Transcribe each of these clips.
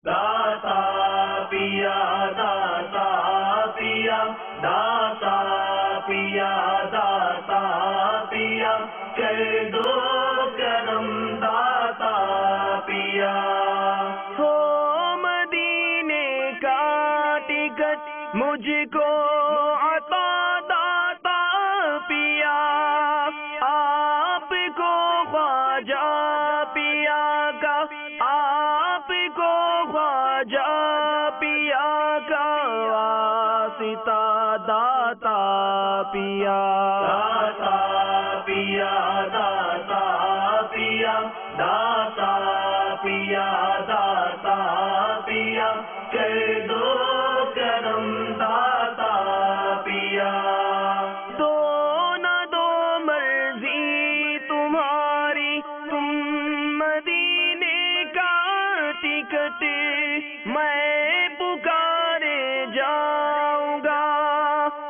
داتا پیا داتا پیا داتا پیا داتا پیا کر دو کرم داتا پیا ہو مدینے کا ٹکٹ مجھ کو عطا داتا پیا آپ کو خواجہ پیا کا آپ کو خواجہ پیا کا واسطہ داتا پیا داتا پیا داتا پیا داتا پیا داتا پیا کر دو کرم داتا پیا دو نہ دو مرضی تمہاری تم مدینے کا ٹکٹ میں پکارے جاؤں گا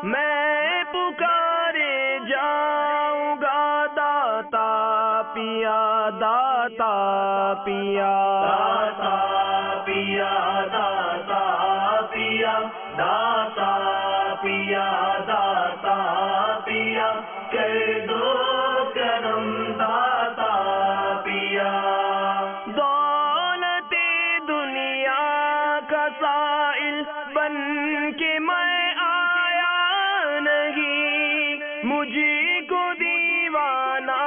میں پکارے جاؤں گا داتا پیا داتا پیا داتا پیا داتا پیا داتا پیا داتا پیا کر دو کرم داتا پیا دولت دنیا کا سائل بن کے میں آیا نہیں مجھے کو دیوانہ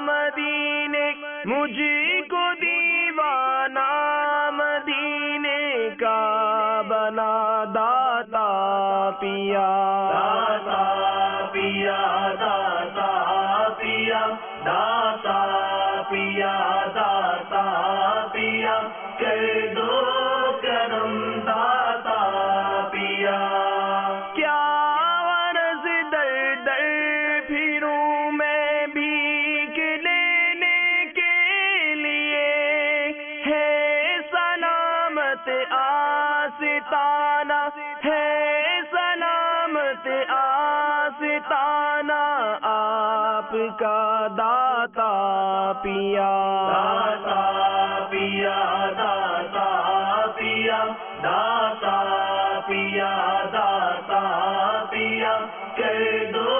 مدینے مجھے کو دیوانہ مدینے کا بنا داتا پیا داتا پیا داتا پیا داتا پیا داتا پیا کر دو کرم داتا پیا کیا غرض در در پھروں میں بھیک لینے کے لیے ہے سلامت آستانہ ہے سلامت آستانہ آپ کا داتا پیا داتا پیا داتا پیا داتا پیا داتا پیا کر دو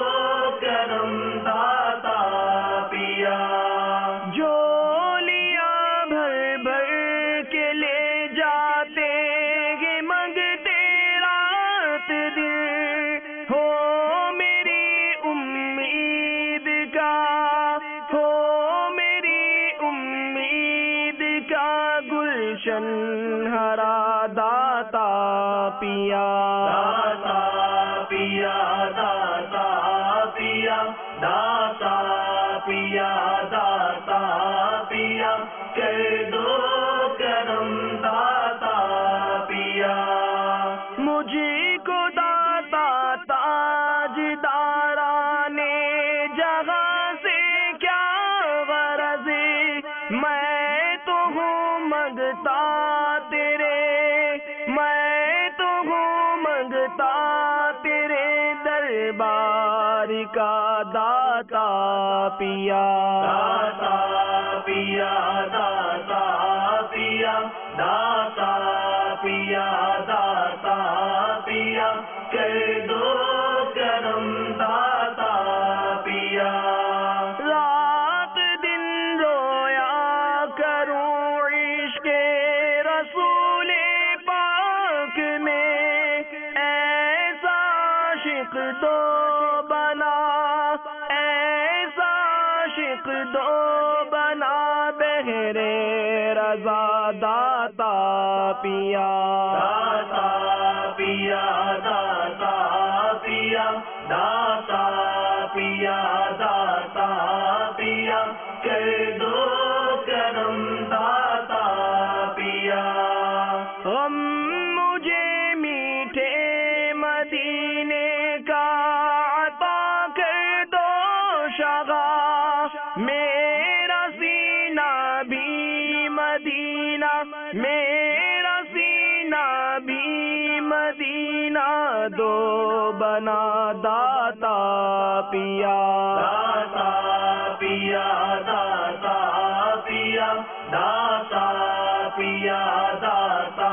کرم داتا پیا جولیاں بھر بھر کے لے جاتے ہیں منگتے رات دن ہو میری امید کا ہو میری امید کا گلشن ہرا داتا پیا داتا پیا داتا پیا داتا پیا داتا پیا کر دو کرم داتا پیا مجھے کو داتا تاج دارانے جہاں سے کیا غرض میں تو ہوں منگتا تیرے میں تو ہوں منگتا تیرے دربار کا داتا پیا داتا پیا داتا پیا داتا پیا داتا پیا کر دو کرم داتا پیا رات دن رویا کروں عشق رسول پاک میں ایسا عاشق دو بنا ایسا عاشق دو بنا بہرے رضا داتا پیا داتا پیا داتا پیا داتا پیا داتا پیا کر دو کرم داتا پیا غم مجھے میٹھے مدینے کا عطا کر دو شغا میرا سینہ بھی مدینہ میرا سینہ بھی مدینہ دو بنا داتا پیا داتا پیا داتا پیا داتا پیا داتا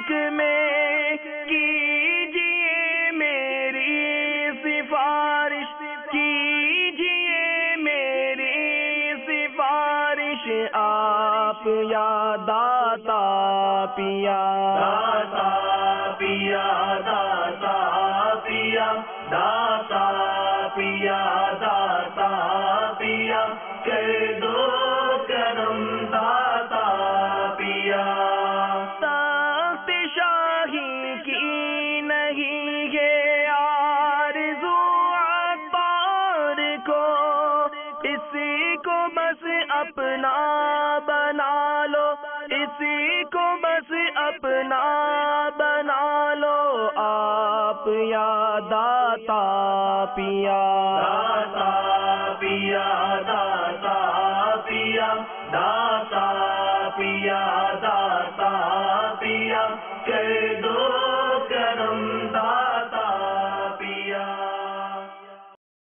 حق میں کیجیے میری سفارش، کیجیے میری سفارش، آپ یا داتا پیا، داتا پیا، داتا پیا، داتا پیا، داتا پیا، کر دو کرم داتا پیا۔ تخت شاہی کی نہیں ہے آرزو عطار کو، اسی کو بس اپنا بنا لو، اسی کو بس اپنا بنا لو، آپ یا داتا پیا، داتا پیا، داتا پیا، داتا پیا،